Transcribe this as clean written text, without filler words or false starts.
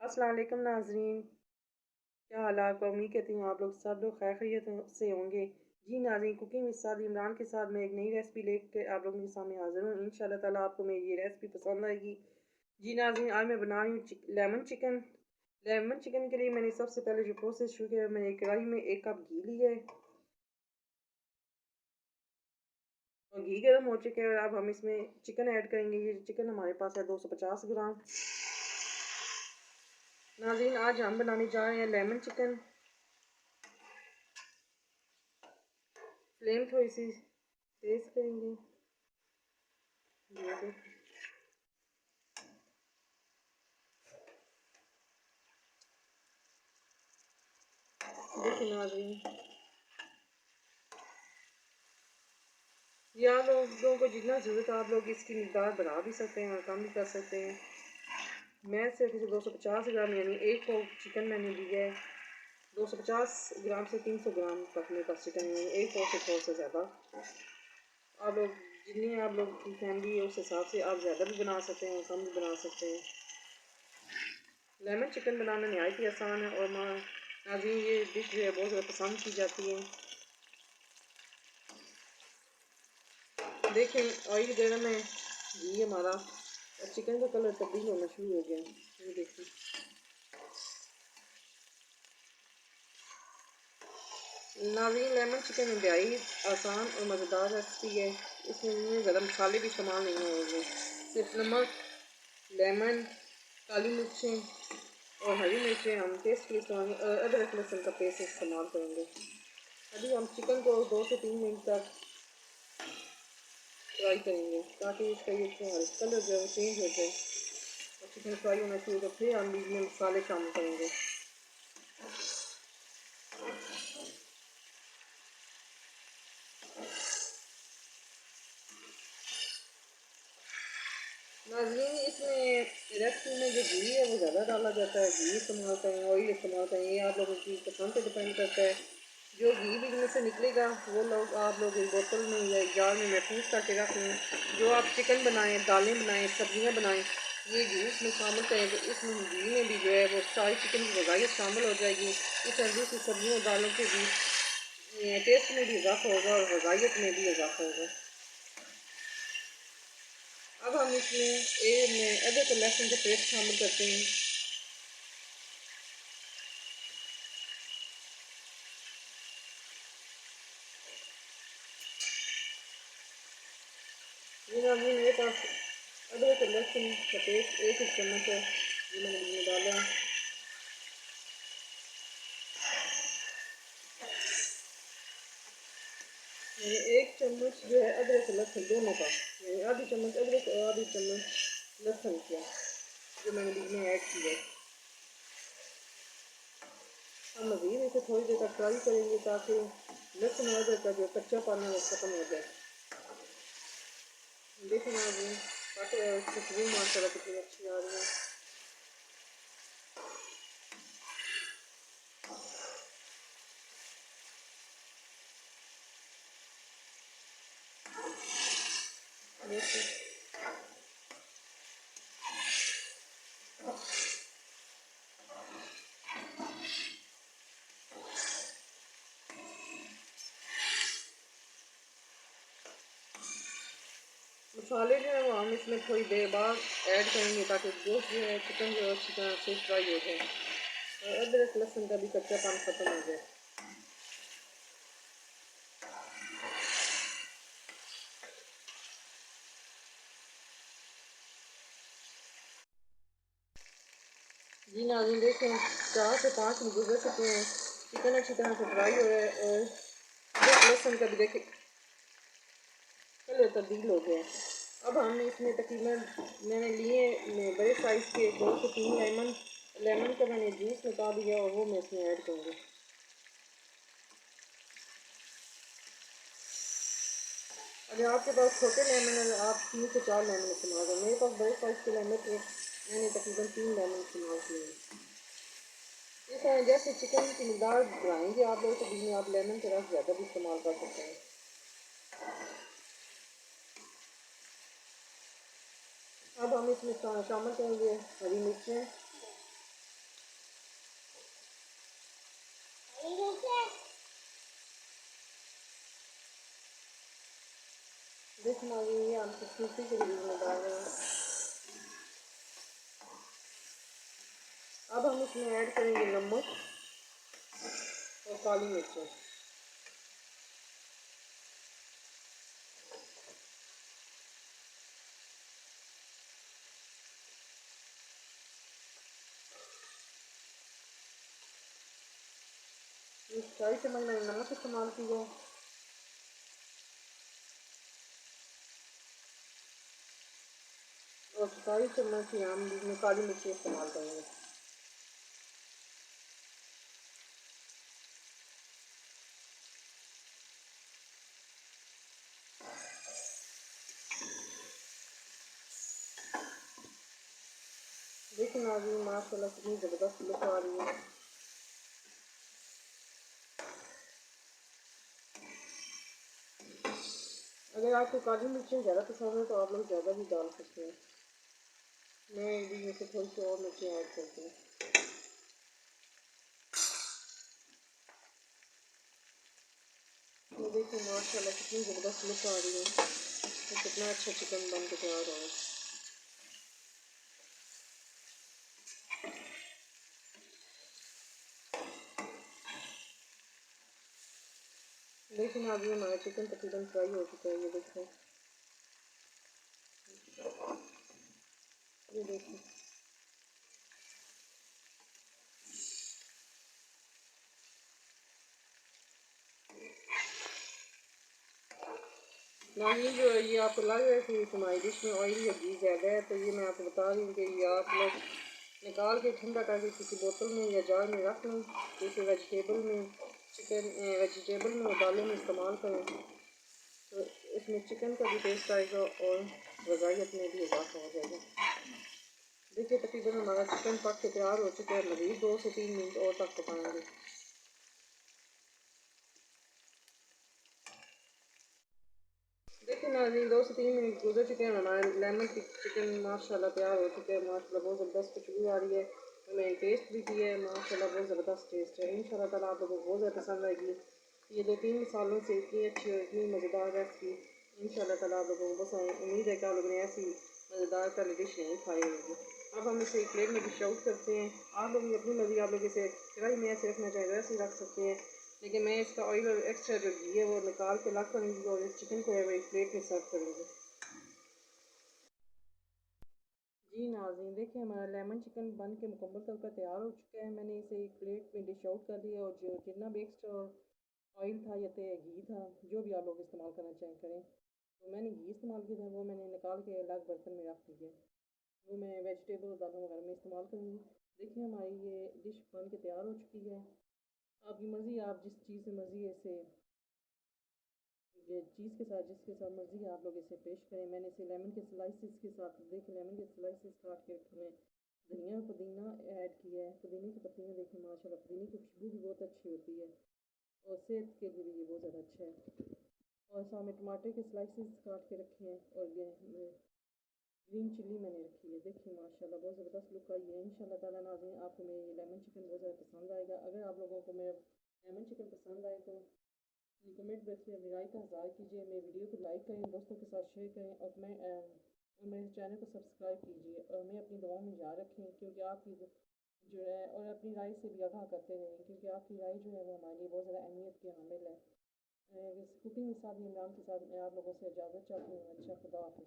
अस्सलाम वालेकुम नाज़रीन, क्या हाल है आपका। उम्मीद करती हूँ आप लोग सब लोग खैर खैरियत से होंगे। जी नाज़रीन, कुकिंग विद साद इमरान के साथ मैं एक नई रेसिपी लेकर आप लोगों के सामने हाज़िर हूँ। इंशाल्लाह ताला आपको मेरी ये रेसिपी पसंद आएगी। जी नाज़रीन, आज मैं बना रही हूँ लेमन चिकन। लेमन चिकन के लिए मैंने सबसे पहले जो प्रोसेस शुरू किया, मैंने कढ़ाई में 1 कप घी लिया है और घी गर्म हो चुका है। अब हम इसमें चिकन ऐड करेंगे। ये चिकन हमारे पास है 250 ग्राम। नाज़रीन, आज हम बनाने जा रहे हैं लेमन चिकन। फ्लेम थोड़ी सी तेज़ करेंगे। देखिए नाज़रीन, ये आप लोगों को जितना ज़रूरत है आप लोग इसकी मिकदार बढ़ा भी सकते हैं और कम भी कर सकते हैं। मैं सिर्फ इसे 250 ग्राम यानी 1 पाव चिकन मैंने लिया है। 250 ग्राम से 300 ग्राम तक मेरे पास चिकन है, 1 पाव से थोड़ा सा ज़्यादा। आप लोग जितनी आप लोग की फैमिली है उस हिसाब से आप ज़्यादा भी बना सकते हैं और कम भी बना सकते हैं। लेमन चिकन बनाना नहायत ही आसान है और नाज़रीन ये डिश जो है बहुत ज़्यादा पसंद की जाती है। देखें ऑयल गर्म है, घी हमारा और चिकन का कलर तब्दील होना शुरू हो गया। ये देखिए, नाज़रीन लेमन चिकन इंतहाई आसान और मज़ेदार रेसिपी है। इसमें ज़्यादा मसाले भी इस्तेमाल नहीं होंगे, सिर्फ नमक, लेमन, काली मिर्चें और हरी मिर्चें हम टेस्ट के लिए इस्तेमाल, अदरक लहसुन का पेस्ट इस्तेमाल करेंगे। अभी हम चिकन को 2 से 3 मिनट तक फ्राई करेंगे ताकि इसका ये कलर जो है चेंज हो जाए और चिकन फ्राई होना चाहिए। तो फिर हम इसमें मसाले शामिल करेंगे। नाज़रीन, इसमें रेसिपी में जो घी है वो ज़्यादा डाला जाता है। घी इस्तेमाल करें, ऑयल इस्तेमाल करें, ये आप लोगों की पसंद पे डिपेंड करता है। जो घी भी इनमें से निकलेगा वो लोग आप लोग एक बोतल में या एक जार में महफूज करके रख लें। जो आप चिकन बनाएं, दालें बनाएं, सब्जियां बनाएं, ये घी इसमें शामिल करें तो इसमें घी में भी जो है वो सारी चिकन की गज़ाइयत शामिल हो जाएगी। इस तरह दूसरी सब्जियों दालों के भी टेस्ट में भी इजाफा होगा और गज़ाइयत में भी इजाफा होगा। अब हम इसमें अदरक और लहसुन का पेस्ट शामिल करते हैं। ये नाज़रीन, मेरे पास अदरक और लहसुन का पेस्ट 1 चम्मच है, ये मैंने इसमें डाला है। मैंने 1 चम्मच जो है अदरक और लहसुन दोनों का, यानी आधी चम्मच अदरक और आधी चम्मच लहसुन का जो मैंने इसमें ऐड किया है। हम मज़ीद इसे थोड़ी देर तक फ्राई करेंगे ताकि लहसुन और अदरक का जो कच्चा पानी है वो ख़त्म हो जाए। देखिए नाज़रीन, खुशबू माशाल्लाह कितनी अच्छी आ रही है। देखिए मसाले जो है वो हम इसमें थोड़ी देर बाद ऐड करेंगे ताकि गोश्त जो है चिकन जो है अच्छी तरह से फ्राई हो जाए और अदरक लहसुन का भी कच्चा पानी ख़त्म हो जाए। जी नाज़रीन, देखें 4 से 5 मिनट गुजर चुके हैं, चिकन अच्छी तरह से फ्राई हो रहा है और अदरक लहसुन का भी देखें कलर तब्दील हो गया है। अब हम इसमें तकरीबन मैंने लिए बड़े साइज़ के 2 से 3 लेमन का मैंने जूस निकाल दिया और वो मैं इसमें ऐड करूँगी। अगर आपके पास छोटे लेमन है आप 3 से 4 लेमन इस्तेमाल करें। मेरे पास बड़े साइज़ के लेमन थे, मैंने तकरीबन 3 लेमन इस्तेमाल किए हैं। इस तरह जैसे चिकन की मिकदार बढ़ाएंगे आप लोग तो बीच में आप लेमन का रस ज़्यादा भी इस्तेमाल कर सकते हैं। अब हम इसमें शामिल करेंगे हरी मिर्चें, देखना ये हम खूबसूरती के लिए में डाल रहे हैं। अब हम इसमें ऐड करेंगे नमक और काली मिर्च। इस 2.5 चम्मच मैंने नमक इस्तेमाल किया और 2.5 चम्मच ही हम इसमें काली मिर्ची इस्तेमाल करेंगे। देखिए नाज़रीन माशाल्लाह कितनी ज़बरदस्त लुक आ रही है। अगर आपको काली मिर्चें ज़्यादा पसंद है तो आप लोग ज़्यादा भी डाल सकते हैं। मैं इसमें से थोड़ी सी और मिर्चें ऐड करती हूँ। तो देखिए माशाल्लाह कितनी ज़बरदस्त लुक आ रही है, तो कितना अच्छा चिकन बन के तैयार हो। देखिए अभी हमारा चिकन तकरीबन फ्राई हो चुका है। ये देखिए, ये देखिए ना, ये जो है ये आपको लग रहा है कि हमारी डिश में ऑयल या घी ज़्यादा है, तो ये मैं आपको बता रही हूँ कि ये आप लोग निकाल के ठंडा करके किसी बोतल में या जार में रख लें, जैसे वेजिटेबल में दालों में इस्तेमाल करें, तो इसमें चिकन का भी टेस्ट आएगा और गज़ाइयत में भी इजाफा हो जाएगा। देखिए तकरीबन हमारा चिकन पक के तैयार हो चुका है। मज़ीद 2 से 3 मिनट और तक पकाएंगे। देखिए नाज़रीन 2 से 3 मिनट गुजर चुके हैं। हमारा लेमन चिकन माशाल्लाह तैयार हो चुका है। माशाल्लाह बहुत ज़बरदस्त खुशबू आ रही है। मैंने टेस्ट भी किया है, माशाल्लाह बहुत ज़बरदस्त टेस्ट है। इंशाल्लाह ताला आप लोगों को बहुत ज़्यादा पसंद आएगी। ये 2-3 मसालों से इतनी अच्छी और इतनी मज़ेदार रेसिपी इंशाल्लाह ताला आप लोगों को पसंद। उम्मीद है कि आप लोगों ने ऐसी मज़ेदार पहले डिश नहीं खाई होगी। अब हम इसे एक प्लेट में डिश आउट करते हैं। आप लोग अपनी मर्ज़ी, आप लोग इसे कढ़ाई में ऐसे रखना चाहें वैसे रख सकते हैं, लेकिन मैं इसका ऑयल और एक्स्ट्रा जो घी है वो निकाल के अलग करूँगी और इस चिकन को है वो एक प्लेट में सर्व करूँगी। जी नाज़रीन देखिए हमारा लेमन चिकन बन के मुकम्मल तौर पर तैयार हो चुका है। मैंने इसे एक प्लेट में डिश आउट कर लिया और जो जितना भी एक्स्ट्रा ऑयल था या घी था, जो भी आप लोग इस्तेमाल करना चाहें करें, तो मैंने घी इस्तेमाल किया था, वो मैंने निकाल के अलग बर्तन में रख लिया। वो मैं वेजिटेबल और दालों वगैरह में इस्तेमाल करूँगी। देखिए हमारी ये डिश बन के तैयार हो चुकी है। आपकी मर्ज़ी, आप जिस चीज़ से मर्ज़ी इसे ये चीज़ के साथ जिसके साथ मर्ज़ी आप लोग इसे पेश करें। मैंने इसे लेमन के स्लाइसिस के साथ, देखिए लेमन के स्लाइसिस काट के रखे, धनिया पुदीना ऐड किया है। पुदीने की पत्तियाँ देखिए माशाल्लाह, पुदीने की खुशबू भी बहुत अच्छी होती है और सेहत के लिए भी ये बहुत ज़्यादा अच्छा है। और सामने टमाटर के स्लाइसिस काट के रखे हैं और ये ग्रीन चिल्ली मैंने रखी है। देखिए माशाल्लाह बहुत ज़बरदस्त लुक आई है। इंशाल्लाह ताला नाज़रीन आपको मेरा ये लेमन चिकन बहुत ज़्यादा पसंद आएगा। अगर आप लोगों को मेरा लेमन चिकन पसंद आए तो कमेंट बॉक्स में अपनी राय का इज़हार कीजिए। मेरे वीडियो को लाइक करें, दोस्तों के साथ शेयर करें और मेरे चैनल को सब्सक्राइब कीजिए और मैं अपनी दुआओं में याद रखें, क्योंकि आपकी जो है और अपनी राय से भी आगाह करते रहें, क्योंकि आपकी राय जो है वो हमारे लिए बहुत ज़्यादा अहमियत के हामिल है। कुकिंग के साथ इमरान के साथ मैं आप लोगों से इजाज़त चाहती हूँ। अच्छा, खुदा हाफ़िज़।